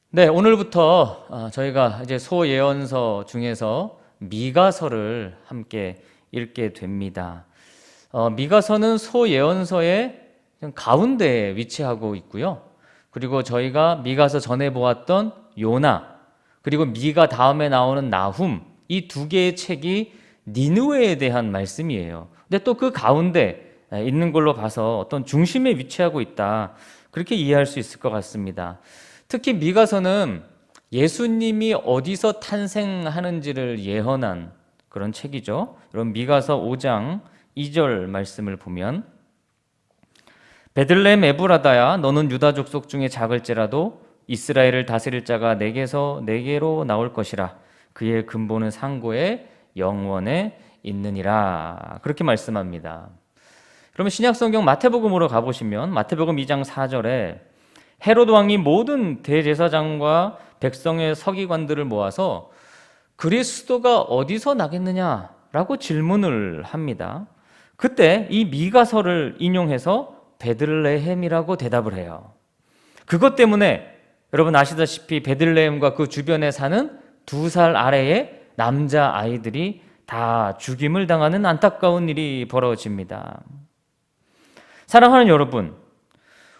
네, 오늘부터 저희가 이제 소예언서 중에서 미가서를 함께 읽게 됩니다. 미가서는 소예언서의 가운데에 위치하고 있고요. 그리고 저희가 미가서 전에 보았던 요나, 그리고 미가 다음에 나오는 나훔, 이 두 개의 책이 니느웨에 대한 말씀이에요. 근데 또 그 가운데 있는 걸로 봐서 어떤 중심에 위치하고 있다, 그렇게 이해할 수 있을 것 같습니다. 특히 미가서는 예수님이 어디서 탄생하는지를 예언한 그런 책이죠. 여러분, 미가서 5장 2절 말씀을 보면, 베들레헴 에브라다야, 너는 유다 족속 중에 작을지라도 이스라엘을 다스릴 자가 내게로 나올 것이라. 그의 근본은 상고의 영원에 있느니라. 그렇게 말씀합니다. 그러면 신약성경 마태복음으로 가보시면 마태복음 2장 4절에 헤롯 왕이 모든 대제사장과 백성의 서기관들을 모아서 그리스도가 어디서 나겠느냐라고 질문을 합니다. 그때 이 미가서를 인용해서 베들레헴이라고 대답을 해요. 그것 때문에 여러분 아시다시피 베들레헴과 그 주변에 사는 2살 아래의 남자 아이들이 다 죽임을 당하는 안타까운 일이 벌어집니다. 사랑하는 여러분,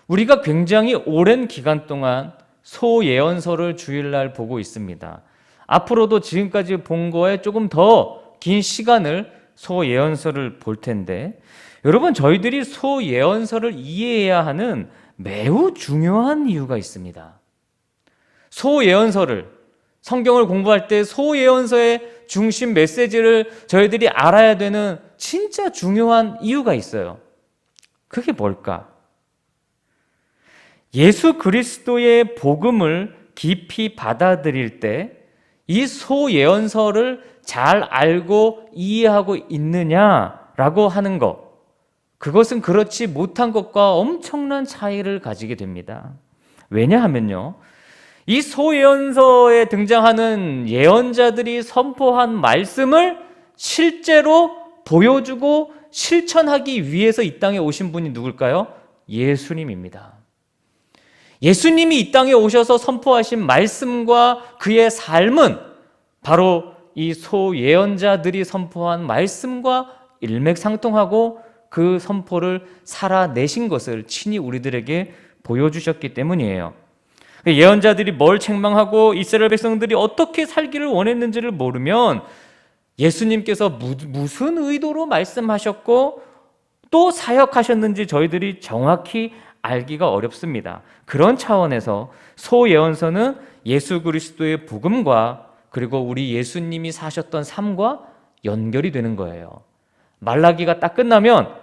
우리가 굉장히 오랜 기간 동안 소예언서를 주일날 보고 있습니다. 앞으로도 지금까지 본 거에 조금 더 긴 시간을 소예언서를 볼 텐데, 여러분, 저희들이 소예언서를 이해해야 하는 매우 중요한 이유가 있습니다. 소예언서를, 성경을 공부할 때 소예언서의 중심 메시지를 저희들이 알아야 되는 진짜 중요한 이유가 있어요. 그게 뭘까? 예수 그리스도의 복음을 깊이 받아들일 때 이 소예언서를 잘 알고 이해하고 있느냐라고 하는 것, 그것은 그렇지 못한 것과 엄청난 차이를 가지게 됩니다. 왜냐하면요, 이 소예언서에 등장하는 예언자들이 선포한 말씀을 실제로 보여주고 실천하기 위해서 이 땅에 오신 분이 누굴까요? 예수님입니다. 예수님이 이 땅에 오셔서 선포하신 말씀과 그의 삶은 바로 이 소예언자들이 선포한 말씀과 일맥상통하고 그 선포를 살아내신 것을 친히 우리들에게 보여주셨기 때문이에요. 예언자들이 뭘 책망하고 이스라엘 백성들이 어떻게 살기를 원했는지를 모르면 예수님께서 무슨 의도로 말씀하셨고 또 사역하셨는지 저희들이 정확히 알기가 어렵습니다. 그런 차원에서 소예언서는 예수 그리스도의 복음과 그리고 우리 예수님이 사셨던 삶과 연결이 되는 거예요. 말라기가 딱 끝나면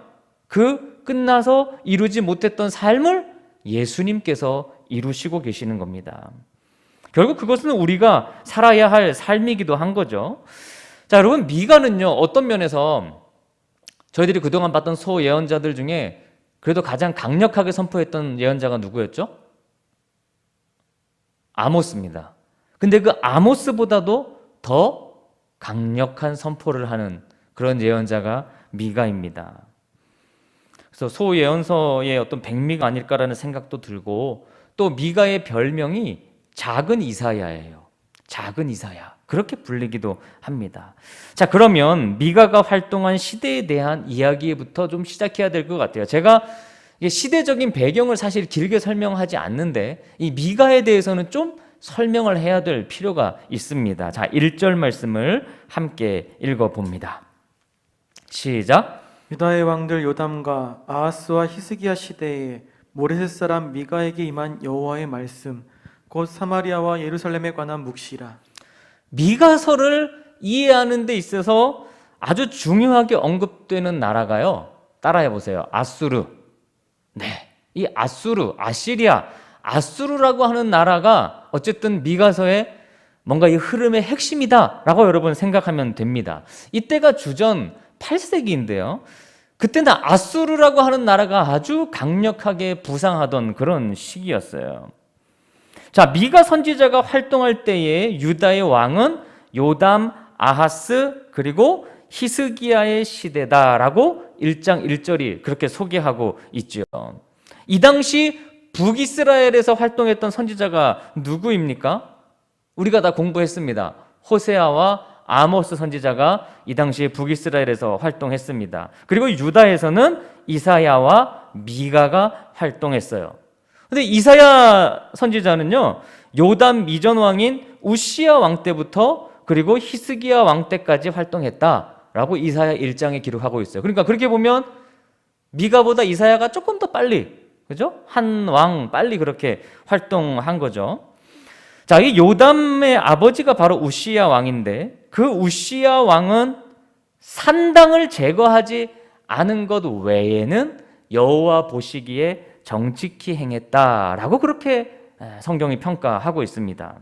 그 끝나서 이루지 못했던 삶을 예수님께서 이루시고 계시는 겁니다. 결국 그것은 우리가 살아야 할 삶이기도 한 거죠. 자, 여러분, 미가는요, 어떤 면에서 저희들이 그동안 봤던 소예언자들 중에 그래도 가장 강력하게 선포했던 예언자가 누구였죠? 아모스입니다. 근데 그 아모스보다도 더 강력한 선포를 하는 그런 예언자가 미가입니다. 그래서 소예언서의 어떤 백미가 아닐까라는 생각도 들고, 또 미가의 별명이 작은 이사야예요. 작은 이사야, 그렇게 불리기도 합니다. 자, 그러면 미가가 활동한 시대에 대한 이야기부터 좀 시작해야 될 것 같아요. 제가 시대적인 배경을 사실 길게 설명하지 않는데 이 미가에 대해서는 좀 설명을 해야 될 필요가 있습니다. 자, 1절 말씀을 함께 읽어봅니다. 시작. 유다의 왕들 요담과 아하스와 히스기야 시대에 모레셋 사람 미가에게 임한 여호와의 말씀, 곧 사마리아와 예루살렘에 관한 묵시라. 미가서를 이해하는 데 있어서 아주 중요하게 언급되는 나라가요, 따라해 보세요. 아수르. 네, 이 아시리아, 아수르라고 하는 나라가 어쨌든 미가서의 뭔가 이 흐름의 핵심이다라고 여러분 생각하면 됩니다. 이때가 주전 8세기인데요. 그때는 아수르라고 하는 나라가 아주 강력하게 부상하던 그런 시기였어요. 자, 미가 선지자가 활동할 때에 유다의 왕은 요담, 아하스, 그리고 히스기야의 시대다라고 1장 1절이 그렇게 소개하고 있죠. 이 당시 북이스라엘에서 활동했던 선지자가 누구입니까? 우리가 다 공부했습니다. 호세아와 아모스 선지자가 이 당시에 북이스라엘에서 활동했습니다. 그리고 유다에서는 이사야와 미가가 활동했어요. 근데 이사야 선지자는요, 요담 이전 왕인 우시야 왕 때부터 그리고 히스기야 왕 때까지 활동했다라고 이사야 1장에 기록하고 있어요. 그러니까 그렇게 보면 미가보다 이사야가 조금 더 빨리, 그죠? 한 왕 빨리 그렇게 활동한 거죠. 자, 이 요담의 아버지가 바로 우시야 왕인데, 그 우시야 왕은 산당을 제거하지 않은 것 외에는 여호와 보시기에 정직히 행했다라고 그렇게 성경이 평가하고 있습니다.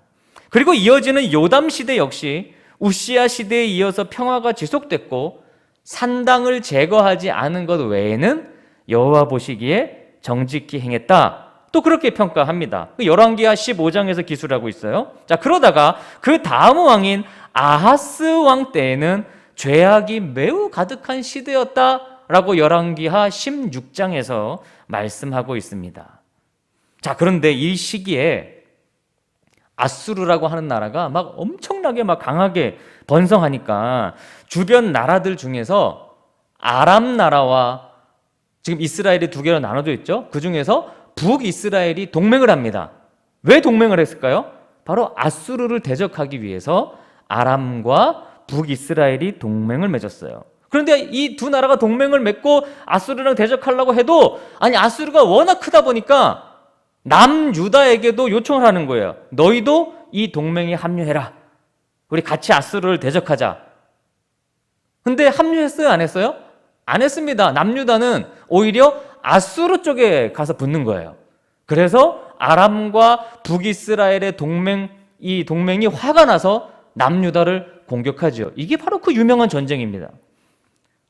그리고 이어지는 요담 시대 역시 우시야 시대에 이어서 평화가 지속됐고, 산당을 제거하지 않은 것 외에는 여호와 보시기에 정직히 행했다, 또 그렇게 평가합니다. 열왕기하 15장에서 기술하고 있어요. 자, 그러다가 그 다음 왕인 아하스 왕 때에는 죄악이 매우 가득한 시대였다라고 열왕기하 16장에서 말씀하고 있습니다. 자, 그런데 이 시기에 아수르라고 하는 나라가 막 엄청나게 막 강하게 번성하니까 주변 나라들 중에서 아람 나라와, 지금 이스라엘이 두 개로 나눠져 있죠. 그 중에서 북이스라엘이 동맹을 합니다. 왜 동맹을 했을까요? 바로 아수르를 대적하기 위해서 아람과 북이스라엘이 동맹을 맺었어요. 그런데 이 두 나라가 동맹을 맺고 아수르랑 대적하려고 해도, 아니, 아수르가 워낙 크다 보니까 남유다에게도 요청을 하는 거예요. 너희도 이 동맹에 합류해라. 우리 같이 아수르를 대적하자. 근데 합류했어요? 안 했어요? 안 했습니다. 남유다는 오히려 아수르 쪽에 가서 붙는 거예요. 그래서 아람과 북이스라엘의 이 동맹이 화가 나서 남유다를 공격하죠. 이게 바로 그 유명한 전쟁입니다.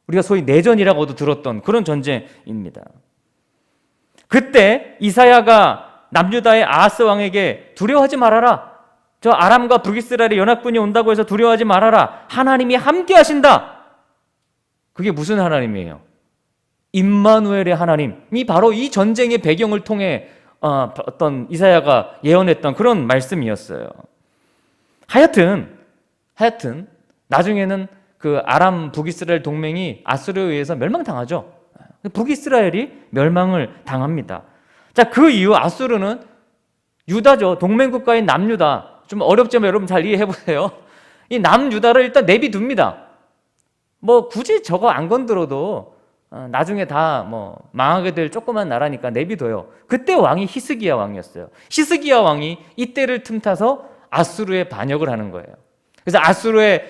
우리가 소위 내전이라고도 들었던 그런 전쟁입니다. 그때 이사야가 남유다의 아하스 왕에게 두려워하지 말아라. 저 아람과 북이스라엘의 연합군이 온다고 해서 두려워하지 말아라. 하나님이 함께 하신다. 그게 무슨 하나님이에요? 임마누엘의 하나님이 바로 이 전쟁의 배경을 통해 어떤 이사야가 예언했던 그런 말씀이었어요. 하여튼 나중에는 그 아람 북이스라엘 동맹이 아수르에 의해서 멸망당하죠. 북이스라엘이 멸망을 당합니다. 자, 그 이후 아수르는 유다죠. 동맹국가인 남유다. 좀 어렵지만 여러분 잘 이해해 보세요. 이 남유다를 일단 내비둡니다. 뭐 굳이 저거 안 건드려도 나중에 다 뭐 망하게 될 조그만 나라니까 내비둬요. 그때 왕이 히스기야 왕이었어요. 히스기야 왕이 이때를 틈타서 아수르에 반역을 하는 거예요. 그래서 아수르의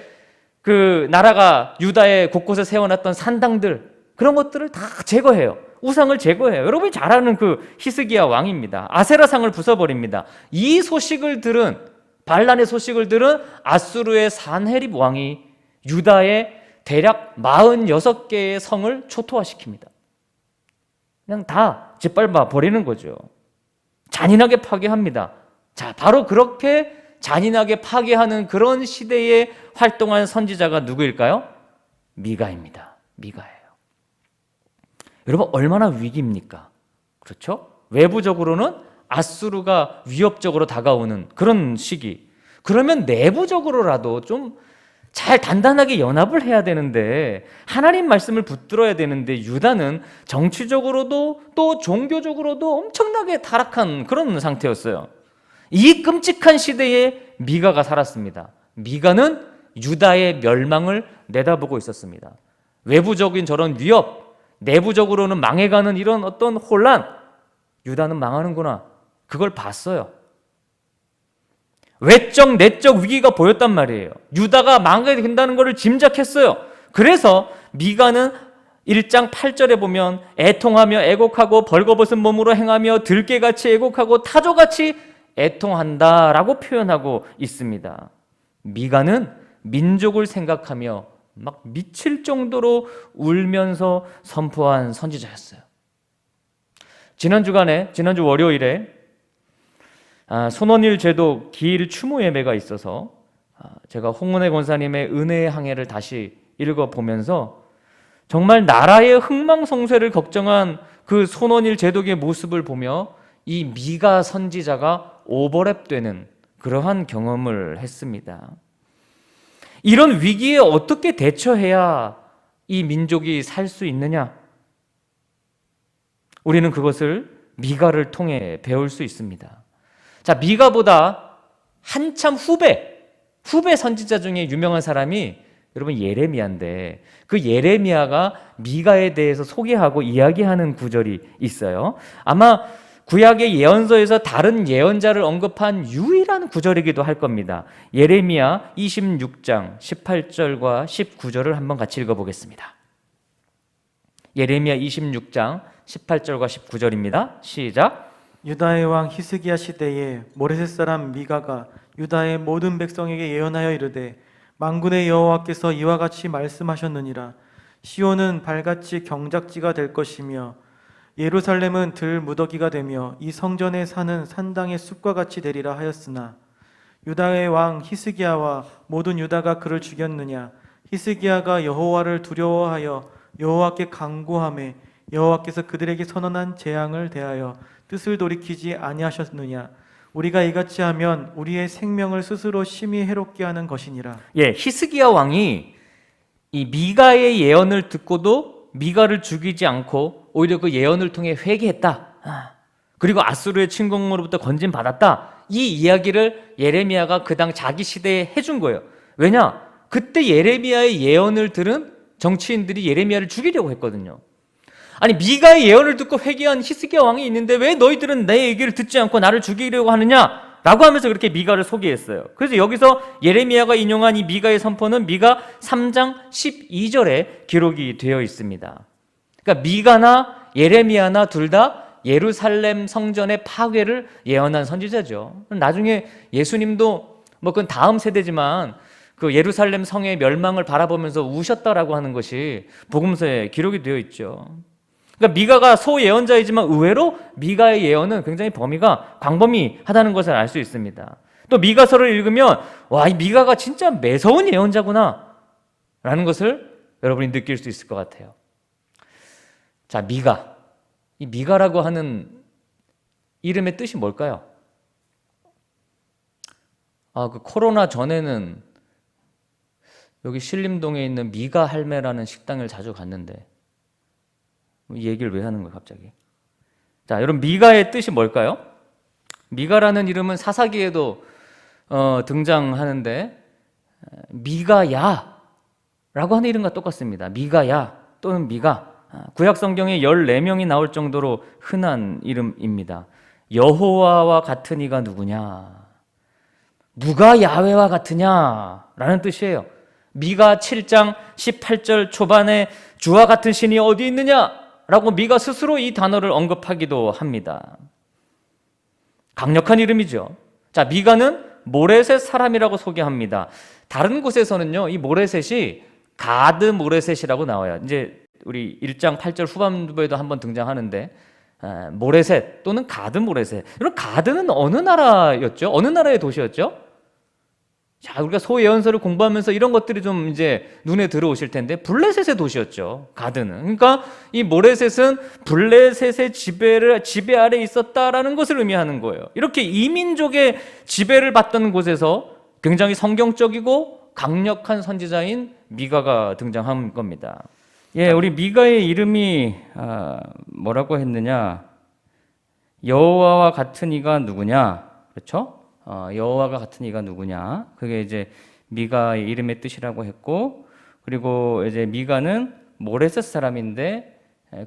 그 나라가 유다의 곳곳에 세워놨던 산당들, 그런 것들을 다 제거해요. 우상을 제거해요. 여러분이 잘 아는 그 히스기야 왕입니다. 아세라상을 부숴버립니다. 이 소식을 들은, 반란의 소식을 들은 아수르의 산헤립 왕이 유다의 대략 46개의 성을 초토화시킵니다. 그냥 다 짓밟아 버리는 거죠. 잔인하게 파괴합니다. 자, 바로 그렇게 잔인하게 파괴하는 그런 시대에 활동한 선지자가 누구일까요? 미가입니다. 미가예요. 여러분, 얼마나 위기입니까? 그렇죠? 외부적으로는 아수르가 위협적으로 다가오는 그런 시기. 그러면 내부적으로라도 좀 잘 단단하게 연합을 해야 되는데, 하나님 말씀을 붙들어야 되는데, 유다는 정치적으로도 또 종교적으로도 엄청나게 타락한 그런 상태였어요. 이 끔찍한 시대에 미가가 살았습니다. 미가는 유다의 멸망을 내다보고 있었습니다. 외부적인 저런 위협, 내부적으로는 망해가는 이런 어떤 혼란, 유다는 망하는구나, 그걸 봤어요. 외적 내적 위기가 보였단 말이에요. 유다가 망하게 된다는 것을 짐작했어요. 그래서 미가는 1장 8절에 보면 애통하며 애곡하고 벌거벗은 몸으로 행하며 들깨같이 애곡하고 타조같이 애통한다라고 표현하고 있습니다. 미가는 민족을 생각하며 막 미칠 정도로 울면서 선포한 선지자였어요. 지난주 월요일에 손원일 제독 기일 추모 예배가 있어서 제가 홍은혜 권사님의 은혜의 항해를 다시 읽어보면서 정말 나라의 흥망성쇠를 걱정한 그 손원일 제독의 모습을 보며 이 미가 선지자가 오버랩되는 그러한 경험을 했습니다. 이런 위기에 어떻게 대처해야 이 민족이 살 수 있느냐? 우리는 그것을 미가를 통해 배울 수 있습니다. 자, 미가보다 한참 후배 선지자 중에 유명한 사람이 여러분 예레미야인데, 그 예레미야가 미가에 대해서 소개하고 이야기하는 구절이 있어요. 아마 구약의 예언서에서 다른 예언자를 언급한 유일한 구절이기도 할 겁니다. 예레미야 26장 18절과 19절을 한번 같이 읽어보겠습니다. 예레미야 26장 18절과 19절입니다. 시작. 유다의 왕 히스기야 시대에 모레셋 사람 미가가 유다의 모든 백성에게 예언하여 이르되 만군의 여호와께서 이와 같이 말씀하셨느니라. 시온은 발같이 경작지가 될 것이며 예루살렘은 들 무더기가 되며 이 성전에 사는 산당의 숲과 같이 되리라 하였으나 유다의 왕 히스기야와 모든 유다가 그를 죽였느냐? 히스기야가 여호와를 두려워하여 여호와께 간구하매 여호와께서 그들에게 선언한 재앙을 대하여 뜻을 돌이키지 아니하셨느냐? 우리가 이같이 하면 우리의 생명을 스스로 심히 해롭게 하는 것이니라. 예, 히스기야 왕이 이 미가의 예언을 듣고도 미가를 죽이지 않고 오히려 그 예언을 통해 회개했다. 그리고 아수르의 침공으로부터 건진받았다. 이 이야기를 예레미야가 그 당 자기 시대에 해준 거예요. 왜냐? 그때 예레미야의 예언을 들은 정치인들이 예레미야를 죽이려고 했거든요. 아니, 미가의 예언을 듣고 회개한 히스기야 왕이 있는데 왜 너희들은 내 얘기를 듣지 않고 나를 죽이려고 하느냐? 라고 하면서 그렇게 미가를 소개했어요. 그래서 여기서 예레미야가 인용한 이 미가의 선포는 미가 3장 12절에 기록이 되어 있습니다. 그러니까 미가나 예레미야나 둘 다 예루살렘 성전의 파괴를 예언한 선지자죠. 나중에 예수님도 그건 다음 세대지만 그 예루살렘 성의 멸망을 바라보면서 우셨다라고 하는 것이 복음서에 기록이 되어 있죠. 그러니까 미가가 소예언자이지만 의외로 미가의 예언은 굉장히 범위가 광범위하다는 것을 알 수 있습니다. 또 미가서를 읽으면 와, 이 미가가 진짜 매서운 예언자구나 라는 것을 여러분이 느낄 수 있을 것 같아요. 자, 미가. 이 미가라고 하는 이름의 뜻이 뭘까요? 그 코로나 전에는 여기 신림동에 있는 미가 할매라는 식당을 자주 갔는데 이 얘기를 왜 하는 거예요, 갑자기? 자, 여러분, 미가의 뜻이 뭘까요? 미가라는 이름은 사사기에도 등장하는데 미가야라고 하는 이름과 똑같습니다. 미가야 또는 미가. 구약 성경에 14명이 나올 정도로 흔한 이름입니다. 여호와와 같은 이가 누구냐? 누가 야훼와 같으냐? 라는 뜻이에요. 미가 7장 18절 초반에 주와 같은 신이 어디 있느냐? 라고 미가 스스로 이 단어를 언급하기도 합니다. 강력한 이름이죠. 자, 미가는 모레셋 사람이라고 소개합니다. 다른 곳에서는요, 이 모레셋이 가드 모레셋이라고 나와요. 이제 우리 1장 8절 후반부에도 한번 등장하는데 모레셋 또는 가드 모레셋. 여러분, 가드는 어느 나라였죠? 어느 나라의 도시였죠? 자, 우리가 소예언서를 공부하면서 이런 것들이 좀 이제 눈에 들어오실 텐데 블레셋의 도시였죠, 가드는. 그러니까 이 모레셋은 블레셋의 지배 아래 있었다라는 것을 의미하는 거예요. 이렇게 이민족의 지배를 받던 곳에서 굉장히 성경적이고 강력한 선지자인 미가가 등장한 겁니다. 예, 우리 미가의 이름이 뭐라고 했느냐? 여호와와 같은 이가 누구냐? 그렇죠? 여호와가 같은 이가 누구냐? 그게 이제 미가의 이름의 뜻이라고 했고, 그리고 이제 미가는 모레셋 사람인데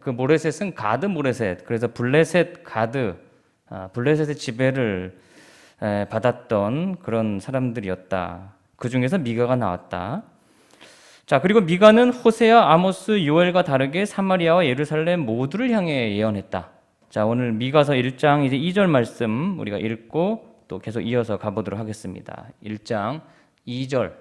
그 모레셋은 가드 모레셋, 그래서 블레셋 가드, 블레셋의 지배를 받았던 그런 사람들이었다. 그 중에서 미가가 나왔다. 자, 그리고 미가는 호세아, 아모스, 요엘과 다르게 사마리아와 예루살렘 모두를 향해 예언했다. 자, 오늘 미가서 1장 이제 2절 말씀 우리가 읽고 또 계속 이어서 가보도록 하겠습니다. 1장 2절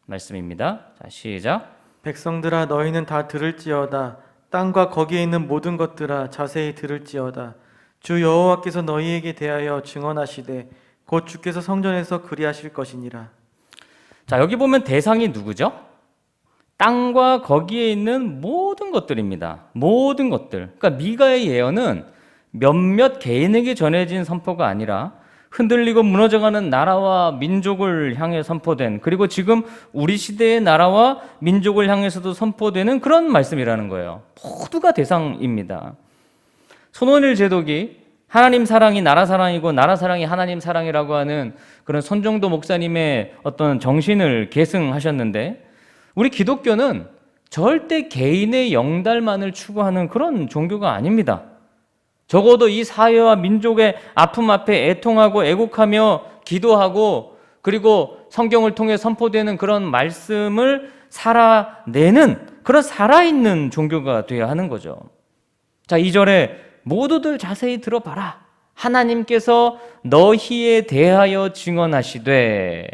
말씀입니다. 자, 시작. 백성들아 너희는 다 들을지어다. 땅과 거기에 있는 모든 것들아 자세히 들을지어다. 주 여호와께서 너희에게 대하여 증언하시되 곧 주께서 성전에서 그리하실 것이니라. 자, 여기 보면 대상이 누구죠? 땅과 거기에 있는 모든 것들입니다. 모든 것들. 그러니까 미가의 예언은 몇몇 개인에게 전해진 선포가 아니라 흔들리고 무너져가는 나라와 민족을 향해 선포된, 그리고 지금 우리 시대의 나라와 민족을 향해서도 선포되는 그런 말씀이라는 거예요. 모두가 대상입니다. 손원일 제독이 하나님 사랑이 나라 사랑이고 나라 사랑이 하나님 사랑이라고 하는 그런 손정도 목사님의 어떤 정신을 계승하셨는데, 우리 기독교는 절대 개인의 영달만을 추구하는 그런 종교가 아닙니다. 적어도 이 사회와 민족의 아픔 앞에 애통하고 애곡하며 기도하고, 그리고 성경을 통해 선포되는 그런 말씀을 살아내는 그런 살아있는 종교가 되어야 하는 거죠. 자, 2절에 모두들 자세히 들어봐라. 하나님께서 너희에 대하여 증언하시되,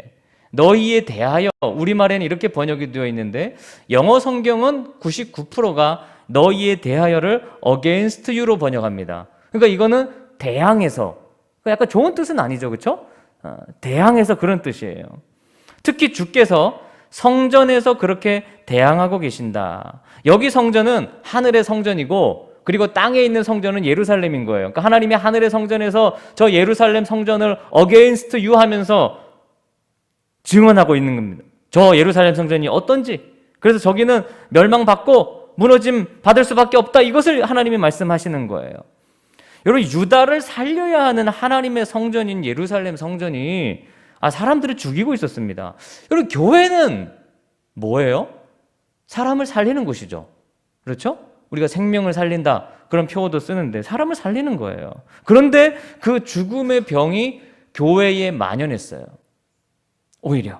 너희에 대하여, 우리말에는 이렇게 번역이 되어 있는데 영어 성경은 99%가 너희에 대하여를 against you로 번역합니다. 그러니까 이거는 대항해서, 약간 좋은 뜻은 아니죠, 그렇죠? 대항해서 그런 뜻이에요. 특히 주께서 성전에서 그렇게 대항하고 계신다. 여기 성전은 하늘의 성전이고, 그리고 땅에 있는 성전은 예루살렘인 거예요. 그러니까 하나님이 하늘의 성전에서 저 예루살렘 성전을 against you 하면서 증언하고 있는 겁니다. 저 예루살렘 성전이 어떤지. 그래서 저기는 멸망받고 무너짐 받을 수밖에 없다. 이것을 하나님이 말씀하시는 거예요. 여러분, 유다를 살려야 하는 하나님의 성전인 예루살렘 성전이 사람들을 죽이고 있었습니다. 여러분, 교회는 뭐예요? 사람을 살리는 곳이죠. 그렇죠? 우리가 생명을 살린다, 그런 표어도 쓰는데 사람을 살리는 거예요. 그런데 그 죽음의 병이 교회에 만연했어요. 오히려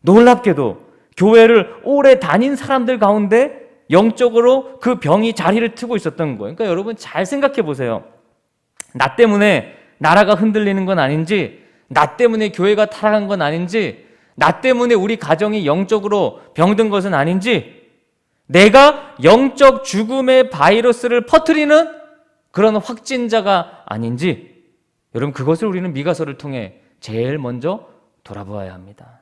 놀랍게도 교회를 오래 다닌 사람들 가운데 영적으로 그 병이 자리를 트고 있었던 거예요. 그러니까 여러분 잘 생각해 보세요. 나 때문에 나라가 흔들리는 건 아닌지, 나 때문에 교회가 타락한 건 아닌지, 나 때문에 우리 가정이 영적으로 병든 것은 아닌지, 내가 영적 죽음의 바이러스를 퍼뜨리는 그런 확진자가 아닌지, 여러분 그것을 우리는 미가서를 통해 제일 먼저 돌아보아야 합니다.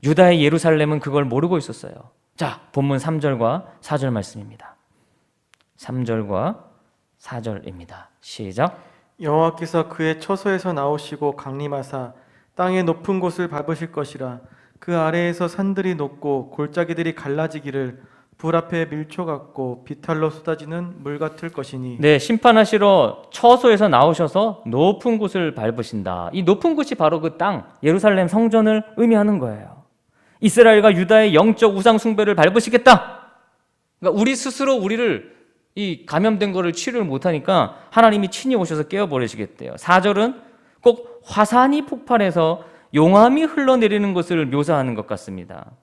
유다의 예루살렘은 그걸 모르고 있었어요. 자, 본문 3절과 4절 말씀입니다. 3절과 4절입니다. 시작. 여호와께서 그의 처소에서 나오시고 강림하사 땅의 높은 곳을 밟으실 것이라. 그 아래에서 산들이 녹고 골짜기들이 갈라지기를 불 앞에 밀초 같고 비탈로 쏟아지는 물 같을 것이니. 네, 심판하시러 처소에서 나오셔서 높은 곳을 밟으신다. 이 높은 곳이 바로 그 땅, 예루살렘 성전을 의미하는 거예요. 이스라엘과 유다의 영적 우상 숭배를 밟으시겠다. 그러니까 우리 스스로 우리를 이 감염된 거를 치료를 못하니까 하나님이 친히 오셔서 깨어버리시겠대요. 4절은 꼭 화산이 폭발해서 용암이 흘러내리는 것을 묘사하는 것 같습니다.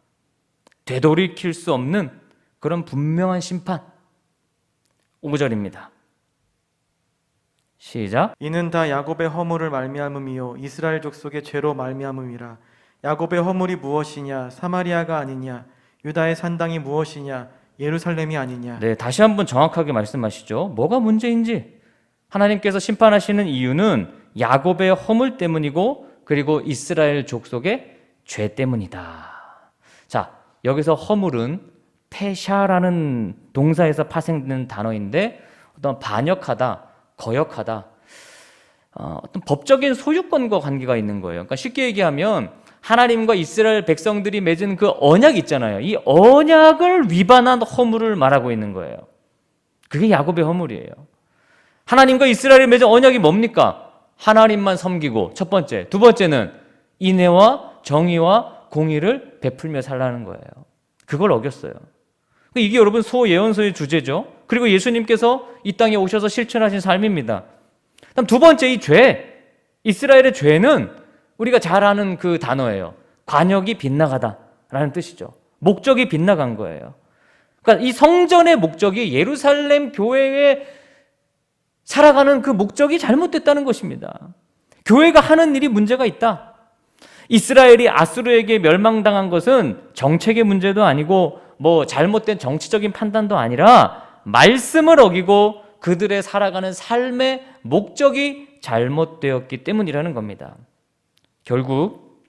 되돌이킬 수 없는 그런 분명한 심판. 5절입니다. 시작. 이는 다 야곱의 허물을 말미암음이요 이스라엘 족속의 죄로 말미암음이라. 야곱의 허물이 무엇이냐? 사마리아가 아니냐? 유다의 산당이 무엇이냐? 예루살렘이 아니냐? 네, 다시 한번 정확하게 말씀하시죠. 뭐가 문제인지. 하나님께서 심판하시는 이유는 야곱의 허물 때문이고, 그리고 이스라엘 족속의 죄 때문이다. 자, 여기서 허물은 페샤라는 동사에서 파생되는 단어인데, 어떤 반역하다, 거역하다, 어떤 법적인 소유권과 관계가 있는 거예요. 그러니까 쉽게 얘기하면 하나님과 이스라엘 백성들이 맺은 그 언약 있잖아요. 이 언약을 위반한 허물을 말하고 있는 거예요. 그게 야곱의 허물이에요. 하나님과 이스라엘이 맺은 언약이 뭡니까? 하나님만 섬기고, 첫 번째. 두 번째는 인애와 정의와 공의를 베풀며 살라는 거예요. 그걸 어겼어요. 이게 여러분 소예언서의 주제죠. 그리고 예수님께서 이 땅에 오셔서 실천하신 삶입니다. 그다음 두 번째, 이 죄, 이스라엘의 죄는 우리가 잘 아는 그 단어예요. 관역이 빗나가다라는 뜻이죠. 목적이 빗나간 거예요. 그러니까 이 성전의 목적이 예루살렘 교회에 살아가는 그 목적이 잘못됐다는 것입니다. 교회가 하는 일이 문제가 있다. 이스라엘이 아수르에게 멸망당한 것은 정책의 문제도 아니고 뭐 잘못된 정치적인 판단도 아니라 말씀을 어기고 그들의 살아가는 삶의 목적이 잘못되었기 때문이라는 겁니다. 결국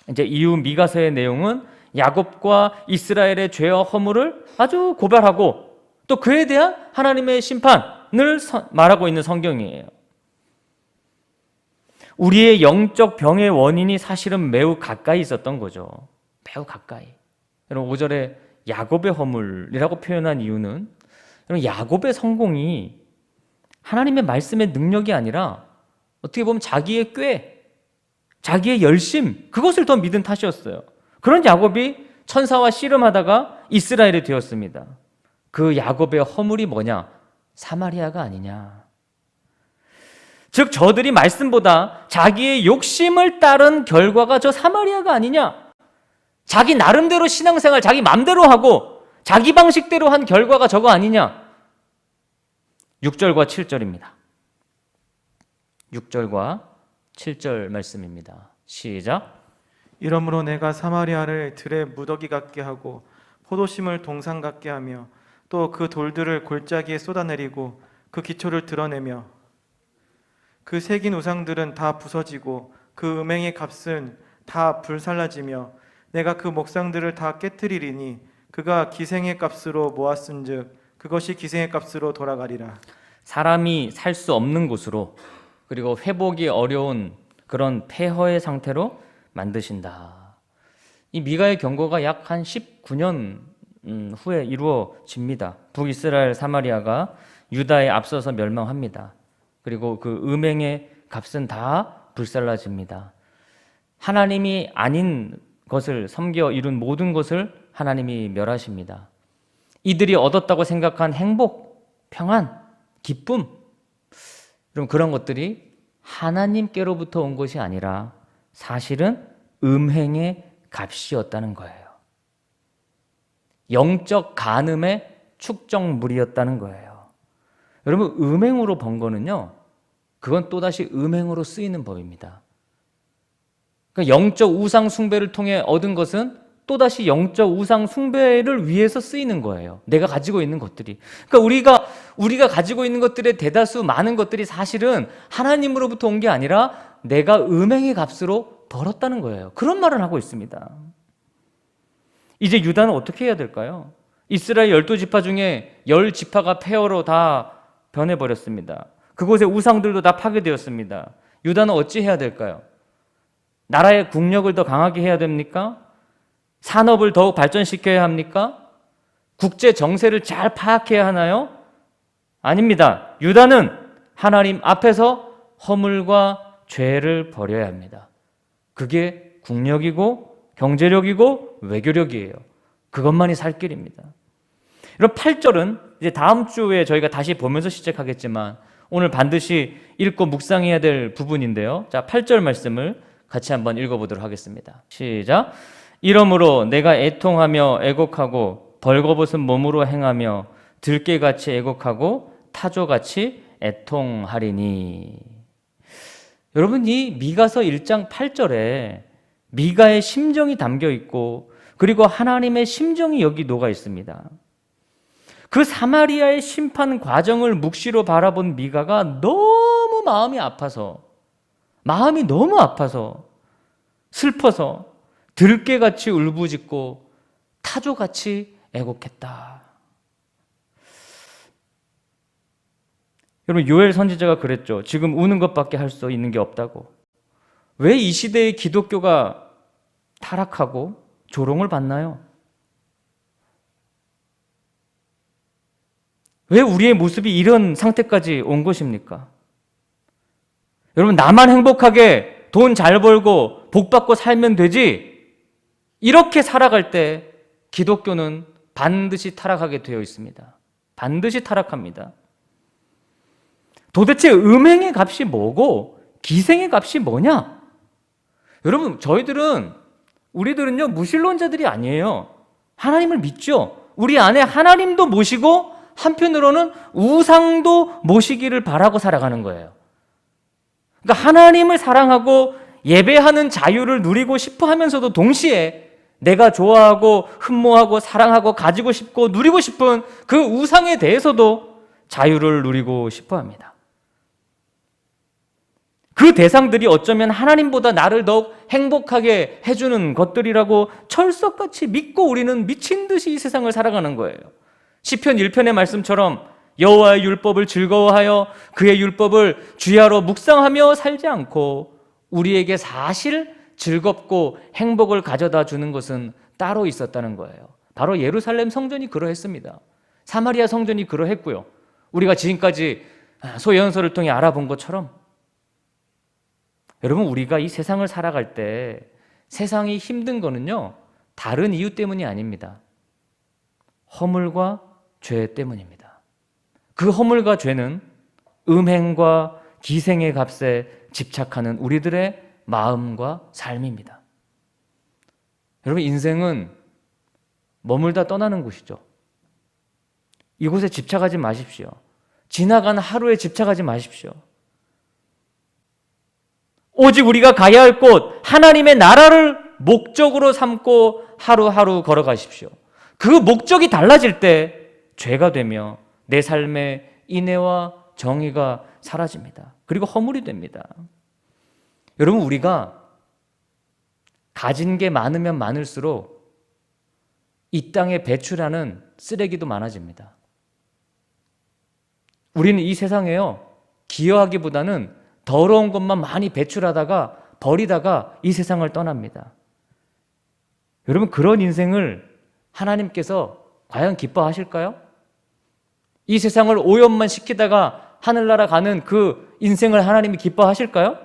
이제 이후 미가서의 내용은 야곱과 이스라엘의 죄와 허물을 아주 고발하고, 또 그에 대한 하나님의 심판, 말하고 있는 성경이에요. 우리의 영적 병의 원인이 사실은 매우 가까이 있었던 거죠. 매우 가까이. 여러분 5절에 야곱의 허물이라고 표현한 이유는 여러분 야곱의 성공이 하나님의 말씀의 능력이 아니라 어떻게 보면 자기의 꾀, 자기의 열심, 그것을 더 믿은 탓이었어요. 그런 야곱이 천사와 씨름하다가 이스라엘이 되었습니다. 그 야곱의 허물이 뭐냐? 사마리아가 아니냐. 즉 저들이 말씀보다 자기의 욕심을 따른 결과가 저 사마리아가 아니냐. 자기 나름대로 신앙생활 자기 맘대로 하고 자기 방식대로 한 결과가 저거 아니냐. 6절과 7절입니다. 6절과 7절 말씀입니다. 시작. 이러므로 내가 사마리아를 들의 무더기 같게 하고 포도심을 동상 같게 하며 또 그 돌들을 골짜기에 쏟아내리고 그 기초를 드러내며 그 새긴 우상들은 다 부서지고 그 음행의 값은 다 불살라지며 내가 그 목상들을 다 깨뜨리리니 그가 기생의 값으로 모았은즉 그것이 기생의 값으로 돌아가리라. 사람이 살 수 없는 곳으로 그리고 회복이 어려운 그런 폐허의 상태로 만드신다. 이 미가의 경고가 약 한 19년 후에 이루어집니다. 북이스라엘 사마리아가 유다에 앞서서 멸망합니다. 그리고 그 음행의 값은 다 불살라집니다. 하나님이 아닌 것을 섬겨 이룬 모든 것을 하나님이 멸하십니다. 이들이 얻었다고 생각한 행복, 평안, 기쁨, 그럼 그런 것들이 하나님께로부터 온 것이 아니라 사실은 음행의 값이었다는 거예요. 영적 간음의 축적물이었다는 거예요. 여러분 음행으로 번 거는요, 그건 또다시 음행으로 쓰이는 법입니다. 그러니까 영적 우상 숭배를 통해 얻은 것은 또다시 영적 우상 숭배를 위해서 쓰이는 거예요. 내가 가지고 있는 것들이. 그러니까 우리가 가지고 있는 것들의 대다수 많은 것들이 사실은 하나님으로부터 온 게 아니라 내가 음행의 값으로 벌었다는 거예요. 그런 말을 하고 있습니다. 이제 유다는 어떻게 해야 될까요? 이스라엘 12지파 중에 10지파가 폐허로 다 변해버렸습니다. 그곳의 우상들도 다 파괴되었습니다. 유다는 어찌 해야 될까요? 나라의 국력을 더 강하게 해야 됩니까? 산업을 더욱 발전시켜야 합니까? 국제 정세를 잘 파악해야 하나요? 아닙니다. 유다는 하나님 앞에서 허물과 죄를 버려야 합니다. 그게 국력이고 경제력이고 외교력이에요. 그것만이 살 길입니다. 여러분 8절은 이제 다음 주에 저희가 다시 보면서 시작하겠지만 오늘 반드시 읽고 묵상해야 될 부분인데요. 자, 8절 말씀을 같이 한번 읽어보도록 하겠습니다. 시작. 이러므로 내가 애통하며 애곡하고 벌거벗은 몸으로 행하며 들깨같이 애곡하고 타조같이 애통하리니. 여러분 이 미가서 1장 8절에 미가의 심정이 담겨 있고 그리고 하나님의 심정이 여기 녹아 있습니다. 그 사마리아의 심판 과정을 묵시로 바라본 미가가 너무 마음이 너무 아파서 슬퍼서 들깨같이 울부짖고 타조같이 애곡했다. 여러분 요엘 선지자가 그랬죠. 지금 우는 것밖에 할 수 있는 게 없다고. 왜 이 시대의 기독교가 타락하고 조롱을 받나요? 왜 우리의 모습이 이런 상태까지 온 것입니까? 여러분 나만 행복하게 돈 잘 벌고 복 받고 살면 되지, 이렇게 살아갈 때 기독교는 반드시 타락하게 되어 있습니다. 반드시 타락합니다. 도대체 음행의 값이 뭐고 기생의 값이 뭐냐? 여러분 우리들은요 무신론자들이 아니에요. 하나님을 믿죠. 우리 안에 하나님도 모시고 한편으로는 우상도 모시기를 바라고 살아가는 거예요. 그러니까 하나님을 사랑하고 예배하는 자유를 누리고 싶어 하면서도 동시에 내가 좋아하고 흠모하고 사랑하고 가지고 싶고 누리고 싶은 그 우상에 대해서도 자유를 누리고 싶어 합니다. 그 대상들이 어쩌면 하나님보다 나를 더욱 행복하게 해주는 것들이라고 철석같이 믿고 우리는 미친 듯이 이 세상을 살아가는 거예요. 시편 1편의 말씀처럼 여호와의 율법을 즐거워하여 그의 율법을 주야로 묵상하며 살지 않고 우리에게 사실 즐겁고 행복을 가져다 주는 것은 따로 있었다는 거예요. 바로 예루살렘 성전이 그러했습니다. 사마리아 성전이 그러했고요. 우리가 지금까지 소예언서를 통해 알아본 것처럼 여러분, 우리가 이 세상을 살아갈 때 세상이 힘든 거는요, 다른 이유 때문이 아닙니다. 허물과 죄 때문입니다. 그 허물과 죄는 음행과 기생의 값에 집착하는 우리들의 마음과 삶입니다. 여러분, 인생은 머물다 떠나는 곳이죠. 이곳에 집착하지 마십시오. 지나간 하루에 집착하지 마십시오. 오직 우리가 가야 할 곳, 하나님의 나라를 목적으로 삼고 하루하루 걸어가십시오. 그 목적이 달라질 때 죄가 되며 내 삶의 인애와 정의가 사라집니다. 그리고 허물이 됩니다. 여러분, 우리가 가진 게 많으면 많을수록 이 땅에 배출하는 쓰레기도 많아집니다. 우리는 이 세상에요, 기여하기보다는 더러운 것만 많이 배출하다가 버리다가 이 세상을 떠납니다. 여러분, 그런 인생을 하나님께서 과연 기뻐하실까요? 이 세상을 오염만 시키다가 하늘나라 가는 그 인생을 하나님이 기뻐하실까요?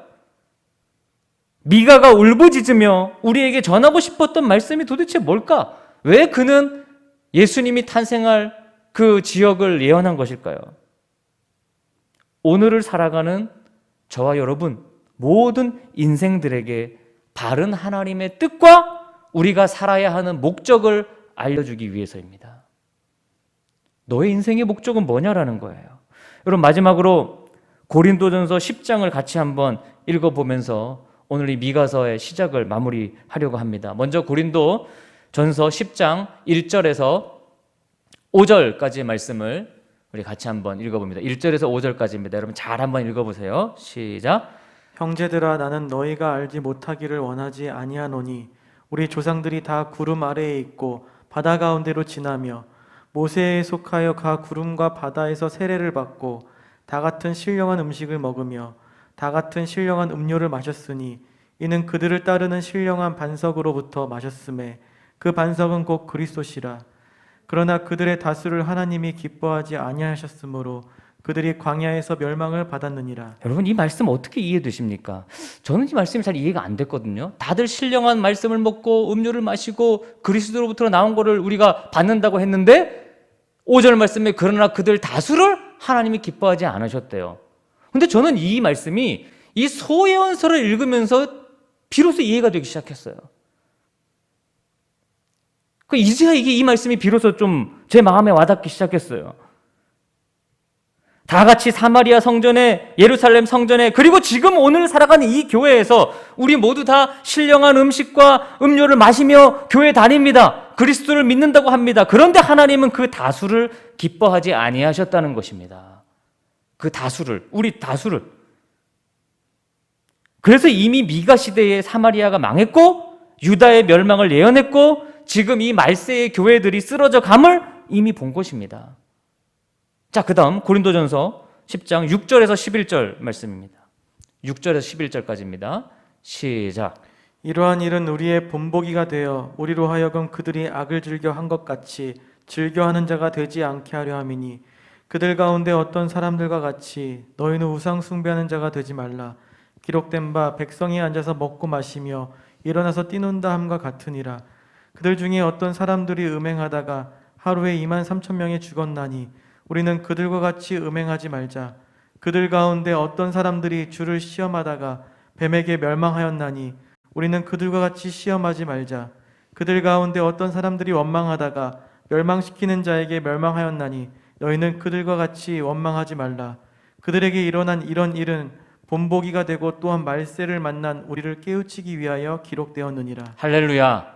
미가가 울부짖으며 우리에게 전하고 싶었던 말씀이 도대체 뭘까? 왜 그는 예수님이 탄생할 그 지역을 예언한 것일까요? 오늘을 살아가는 저와 여러분 모든 인생들에게 바른 하나님의 뜻과 우리가 살아야 하는 목적을 알려주기 위해서입니다. 너의 인생의 목적은 뭐냐라는 거예요. 여러분, 마지막으로 고린도전서 10장을 같이 한번 읽어보면서 오늘 이 미가서의 시작을 마무리하려고 합니다. 먼저 고린도전서 10장 1절에서 5절까지의 말씀을 우리 같이 한번 읽어봅니다. 1절에서 5절까지입니다. 여러분 잘 한번 읽어보세요. 시작. 형제들아, 나는 너희가 알지 못하기를 원하지 아니하노니 우리 조상들이 다 구름 아래에 있고 바다 가운데로 지나며 모세에 속하여 가 구름과 바다에서 세례를 받고 다 같은 신령한 음식을 먹으며 다 같은 신령한 음료를 마셨으니 이는 그들을 따르는 신령한 반석으로부터 마셨음에 그 반석은 곧 그리스도시라. 그러나 그들의 다수를 하나님이 기뻐하지 아니하셨으므로 그들이 광야에서 멸망을 받았느니라. 여러분, 이 말씀 어떻게 이해되십니까? 저는 이 말씀이 잘 이해가 안 됐거든요. 다들 신령한 말씀을 먹고 음료를 마시고 그리스도로부터 나온 거를 우리가 받는다고 했는데 5절 말씀에 그러나 그들 다수를 하나님이 기뻐하지 않으셨대요. 근데 저는 이 말씀이 이 소예언서를 읽으면서 비로소 이해가 되기 시작했어요. 이제야 이 말씀이 비로소 좀 제 마음에 와닿기 시작했어요. 다 같이 사마리아 성전에, 예루살렘 성전에, 그리고 지금 오늘 살아가는 이 교회에서 우리 모두 다 신령한 음식과 음료를 마시며 교회 다닙니다. 그리스도를 믿는다고 합니다. 그런데 하나님은 그 다수를 기뻐하지 아니하셨다는 것입니다. 그 다수를, 우리 다수를. 그래서 이미 미가 시대에 사마리아가 망했고 유다의 멸망을 예언했고 지금 이 말세의 교회들이 쓰러져 감을 이미 본 것입니다. 자, 그 다음 고린도전서 10장 6절에서 11절 말씀입니다. 6절에서 11절까지입니다. 시작. 이러한 일은 우리의 본보기가 되어 우리로 하여금 그들이 악을 즐겨 한 것 같이 즐겨하는 자가 되지 않게 하려 함이니 그들 가운데 어떤 사람들과 같이 너희는 우상 숭배하는 자가 되지 말라. 기록된 바 백성이 앉아서 먹고 마시며 일어나서 뛰논다 함과 같으니라. 그들 중에 어떤 사람들이 음행하다가 하루에 23,000명이 죽었나니 우리는 그들과 같이 음행하지 말자. 그들 가운데 어떤 사람들이 주를 시험하다가 뱀에게 멸망하였나니 우리는 그들과 같이 시험하지 말자. 그들 가운데 어떤 사람들이 원망하다가 멸망시키는 자에게 멸망하였나니 너희는 그들과 같이 원망하지 말라. 그들에게 일어난 이런 일은 본보기가 되고 또한 말세를 만난 우리를 깨우치기 위하여 기록되었느니라. 할렐루야.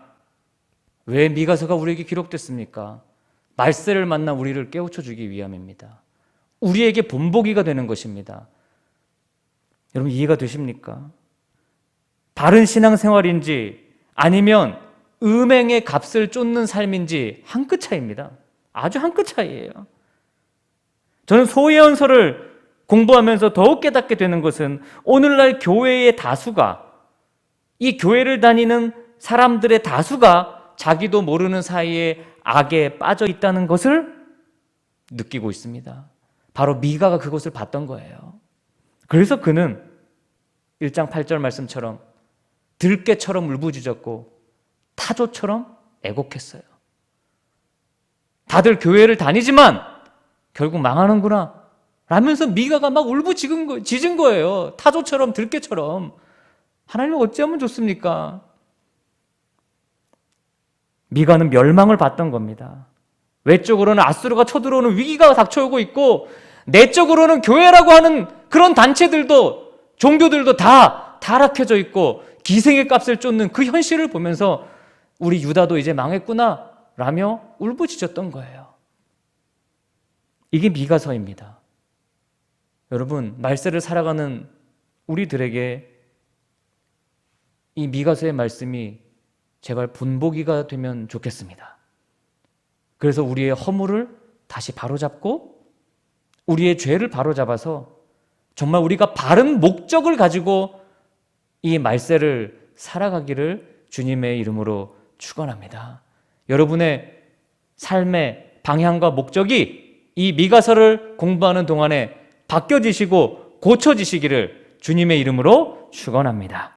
왜 미가서가 우리에게 기록됐습니까? 말세를 만나 우리를 깨우쳐 주기 위함입니다. 우리에게 본보기가 되는 것입니다. 여러분 이해가 되십니까? 바른 신앙생활인지 아니면 음행의 값을 쫓는 삶인지 한 끗 차이입니다. 아주 한 끗 차이예요. 저는 소예언서를 공부하면서 더욱 깨닫게 되는 것은 오늘날 교회의 다수가, 이 교회를 다니는 사람들의 다수가 자기도 모르는 사이에 악에 빠져 있다는 것을 느끼고 있습니다. 바로 미가가 그것을 봤던 거예요. 그래서 그는 1장 8절 말씀처럼 들깨처럼 울부짖었고 타조처럼 애곡했어요. 다들 교회를 다니지만 결국 망하는구나 라면서 미가가 막 울부짖은 거예요. 타조처럼 들깨처럼. 하나님 어찌하면 좋습니까? 미가는 멸망을 봤던 겁니다. 외적으로는 아수르가 쳐들어오는 위기가 닥쳐오고 있고, 내적으로는 교회라고 하는 그런 단체들도, 종교들도 다 타락해져 있고 기생의 값을 쫓는 그 현실을 보면서 우리 유다도 이제 망했구나 라며 울부짖었던 거예요. 이게 미가서입니다. 여러분, 말세를 살아가는 우리들에게 이 미가서의 말씀이 제발 본보기가 되면 좋겠습니다. 그래서 우리의 허물을 다시 바로잡고 우리의 죄를 바로잡아서 정말 우리가 바른 목적을 가지고 이 말세를 살아가기를 주님의 이름으로 축원합니다. 여러분의 삶의 방향과 목적이 이 미가서를 공부하는 동안에 바뀌어지시고 고쳐지시기를 주님의 이름으로 축원합니다.